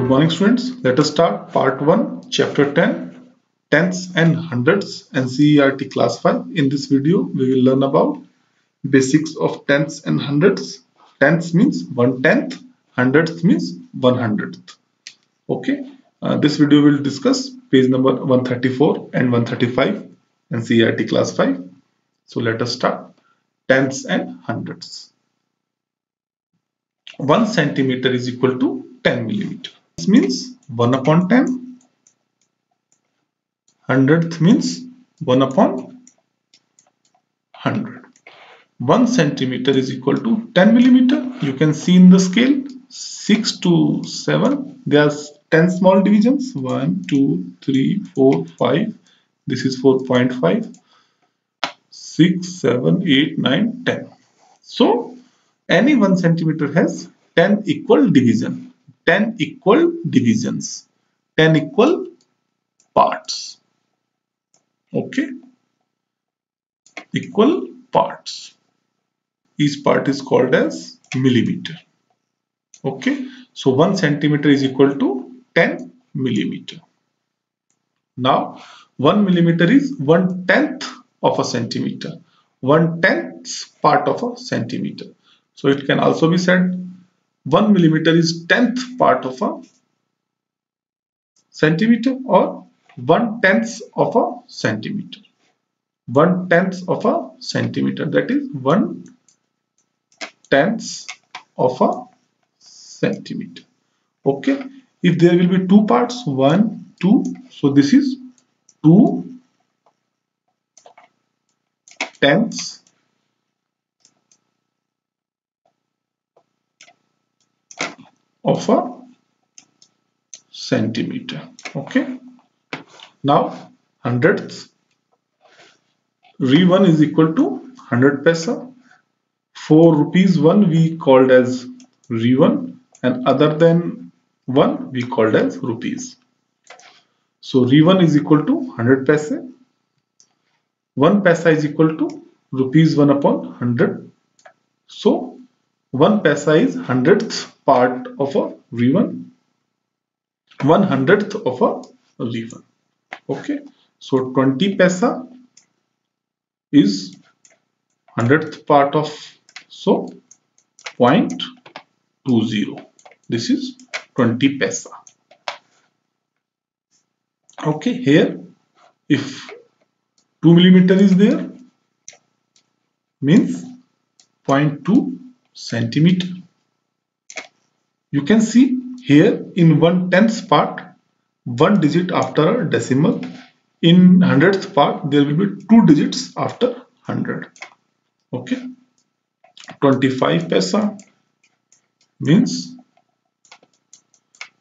Good morning, students. Let us start part 1, chapter 10, tenths and hundredths, NCERT class 5. In this video, we will learn about basics of tenths and hundredths. Tenths means 1/10, hundredths means 1/100th. Okay. This video will discuss page number 134 and 135, NCERT class 5. So let us start. Tenths and hundredths. 1 centimeter is equal to 10 millimeter. This means 1/10. Hundredth means 1/100. 1 centimeter is equal to 10 millimeter. You can see in the scale 6 to 7. There are 10 small divisions. 1, 2, 3, 4, 5. This is 4.5. 6, 7, 8, 9, 10. So any 1 centimeter has 10 equal division, 10 equal divisions, 10 equal parts. Okay, equal parts. Each part is called as millimeter. Okay, so 1 centimeter is equal to 10 millimeter. Now 1 millimeter is 1/10 of a centimeter, 1/10th part of a centimeter. So it can also be said 1 millimeter is 10th part of a centimeter, or 1/10 of a centimeter. 1/10 of a centimeter, that is 1/10 of a centimeter. Okay, if there will be two parts, 1, 2, so this is 2/10 of a centimeter. Okay, now hundredths. Re1 is equal to 100 paisa. For rupees 1 we called as Re1, and other than 1 we called as rupees. So Re1 is equal to 100 paisa. 1 paisa is equal to rupees 1/100. So 1 paisa is 100th part of a Re1, 1/100th of a Re1. Okay, so 20 paisa is 100th part of, so 0.20. This is 20 paisa. Okay, here if 2 millimeter is there, means 0.2 centimeter. You can see here in 1/10th part, 1 digit after a decimal. In 100th part, there will be 2 digits after 100. Okay, 25 paisa means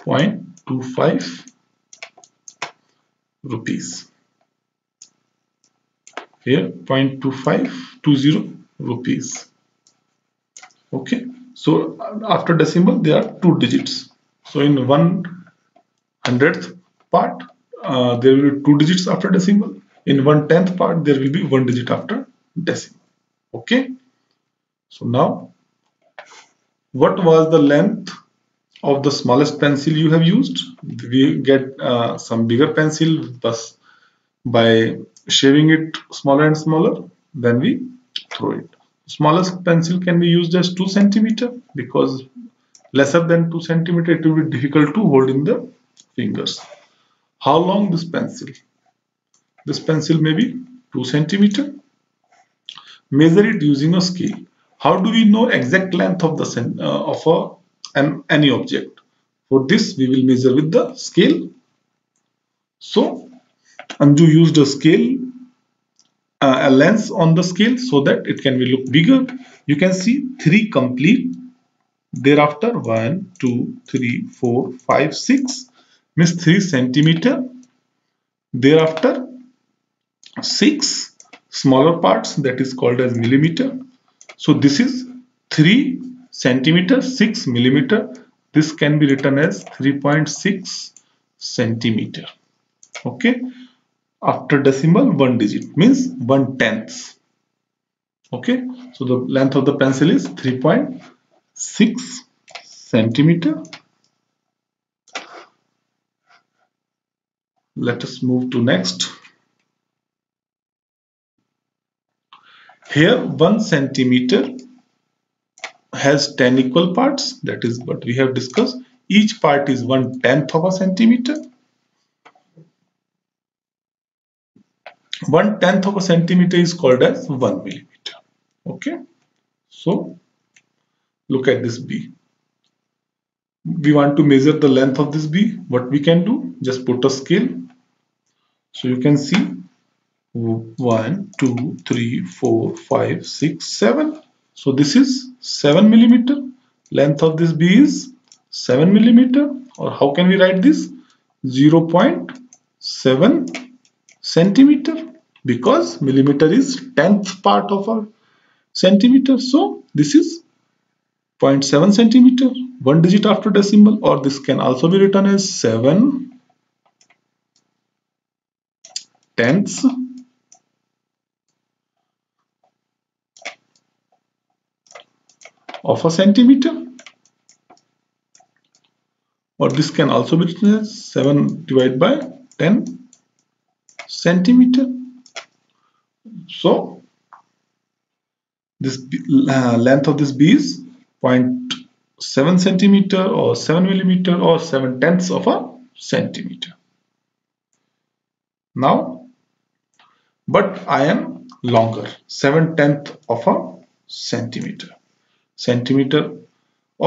0.25 rupees. Here 0.2520 rupees. Okay, so after decimal there are 2 digits. So in 1/100th part, there will be 2 digits after decimal. In 1/10th part, there will be 1 digit after decimal. Okay, so now what was the length of the smallest pencil you have used? We get some bigger pencil, thus by shaving it smaller and smaller, then we throw it. Smallest pencil can be used as 2 centimeter, because lesser than 2 centimeter it will be difficult to hold in the fingers. How long this pencil? This pencil may be 2 centimeter. Measure it using a scale. How do we know exact length of the any object? For this we will measure with the scale. So Anju used a scale, a lens on the scale, so that it can be look bigger. You can see 3 complete. Thereafter 1, 2, 3, 4, 5, 6 means 3 centimeter. Thereafter 6 smaller parts, that is called as millimeter. So this is 3 centimeter, 6 millimeter. This can be written as 3.6 centimeter. Okay, after decimal 1 digit means 1/10. Okay, so the length of the pencil is 3.6 centimeter. Let us move to next. Here 1 centimeter has 10 equal parts. That is what we have discussed. Each part is 1/10 of a centimeter. 1/10 of a centimeter is called as 1 millimeter. Okay. So look at this B. We want to measure the length of this B. What we can do? Just put a scale. So you can see 1, 2, 3, 4, 5, 6, 7. So this is 7 millimeter. Length of this B is 7 millimeter. Or how can we write this? 0.7 centimeter, because millimeter is 10th part of a centimeter. So this is 0.7 centimeter, 1 digit after decimal, or this can also be written as 7/10 of a centimeter, or this can also be written as 7 divided by 10 centimeter. So this length of this B is 0.7 centimeter or 7 millimeter or 7/10 of a centimeter. Now, but I am longer, 7/10 of a centimeter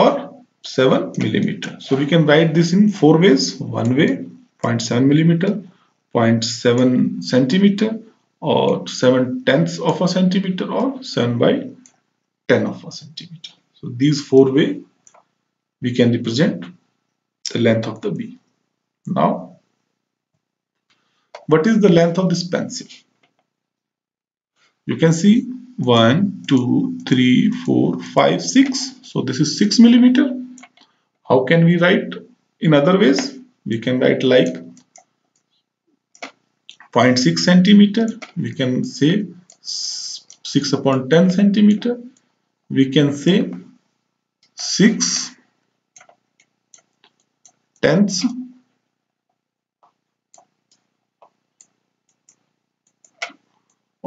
or 7 millimeter. So we can write this in 4 ways. One way, 0.7 millimeter, 0.7 centimeter, or 7/10 of a centimeter, or 7/10 of a centimeter. So these 4 ways we can represent the length of the B. Now, what is the length of this pencil? You can see 1, 2, 3, 4, 5, 6. So this is 6 millimeter. How can we write in other ways? We can write like 0.6 centimeter. We can say 6/10 centimeter. We can say 6/10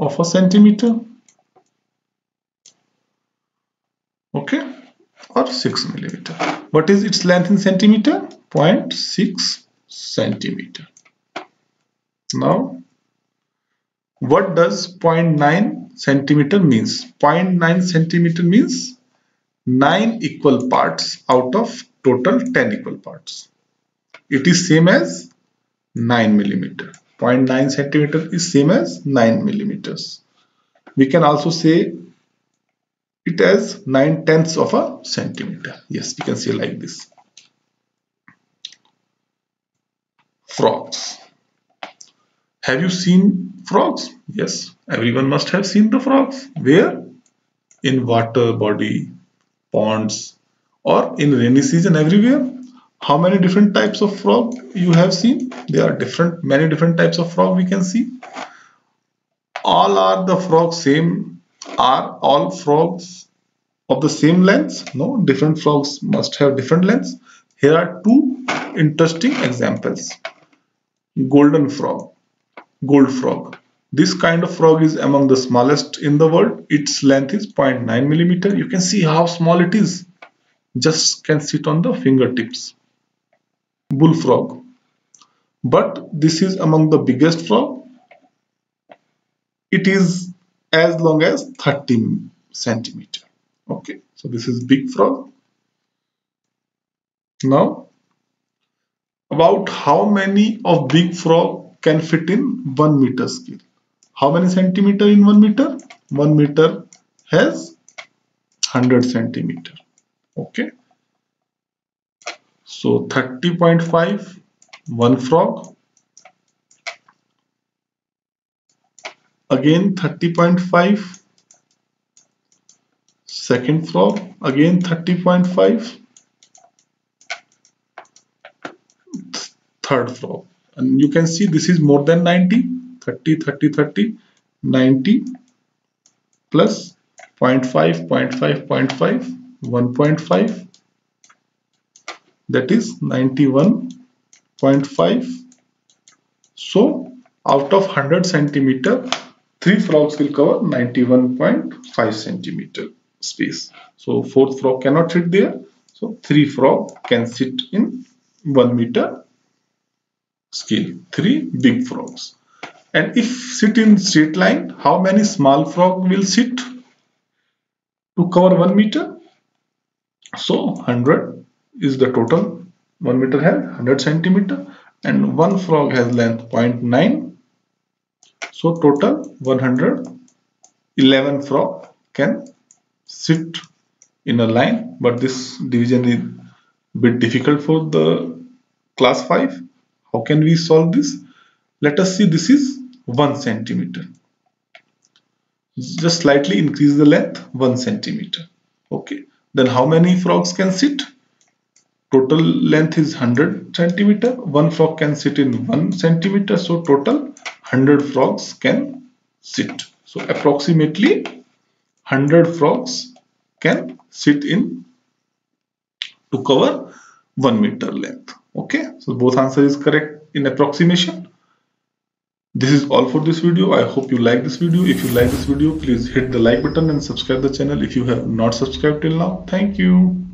of a centimeter. Okay, or 6 millimeter. What is its length in centimeter? 0.6 centimeter. Now, what does 0.9 centimeter means? 0.9 centimeter means 9 equal parts out of total 10 equal parts. It is same as 9 millimeter. 0.9 centimeter is same as 9 millimeters. We can also say it as 9/10 of a centimeter. Yes, we can say like this. Frogs. Have you seen frogs? Yes, everyone must have seen the frogs. Where? In water body, ponds, or in rainy season, everywhere. How many different types of frog you have seen? There are many different types of frog we can see. All are the frogs same? Are all frogs of the same length? No, different frogs must have different lengths. Here are 2 interesting examples. Golden frog, gold frog. This kind of frog is among the smallest in the world. Its length is 0.9 millimeter. You can see how small it is. Just can sit on the fingertips. Bullfrog. But this is among the biggest frog. It is as long as 30 centimeter. Okay, so this is big frog. Now, about how many of big frog can fit in 1 meter scale? How many centimeter in 1 meter? 1 meter has 100 centimeter. Okay, so 30.5, one frog. Again 30.5, second frog. Again 30.5, third frog. And you can see this is more than 90. 30, 30, 30, 90 plus 0.5, 0.5, 0.5, 1.5. That is 91.5. So out of 100 centimeter, 3 frogs will cover 91.5 centimeter space. So fourth frog cannot sit there. So 3 frog can sit in 1 meter scale. 3 big frogs. And if sit in straight line, how many small frog will sit to cover 1 meter? So 100 is the total. 1 meter has 100 centimeter and one frog has length 0.9. So total 111 frog can sit in a line, but this division is a bit difficult for the class 5. How can we solve this? Let us see, this is 1 centimeter. Just slightly increase the length 1 centimeter. Okay, then how many frogs can sit? Total length is 100 centimeter. One frog can sit in 1 centimeter. So total 100 frogs can sit. So approximately 100 frogs can sit in to cover 1 meter length. Okay, so both answer is correct in approximation. This is all for this video. I hope you like this video. If you like this video, please hit the like button and subscribe the channel if you have not subscribed till now. Thank you.